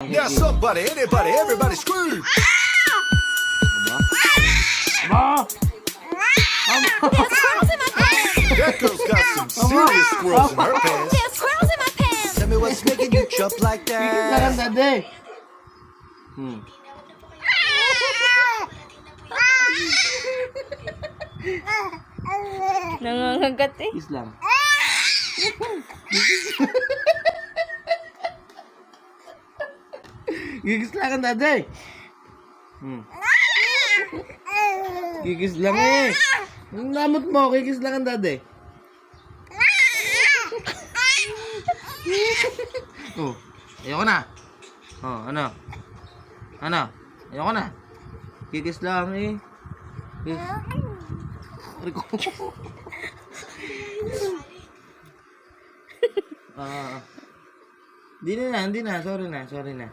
Now somebody, anybody, everybody scream. Aba! There's squirrels in my pants. That girl's got some serious squirrels in her pants. There's squirrels in my pants. Tell me what's making you jump like Kikis lang ang that. dade. Nangangagat eh. Kikis lang. Kikis lang ang dade. Kikis lang eh. Ang lamot mo, kikis lang ang dade. Oh, ayoko na. Oh, ano? Ano? Ayoko na. Kikis lang eh. Aray ko. Hindi na. Sorry na.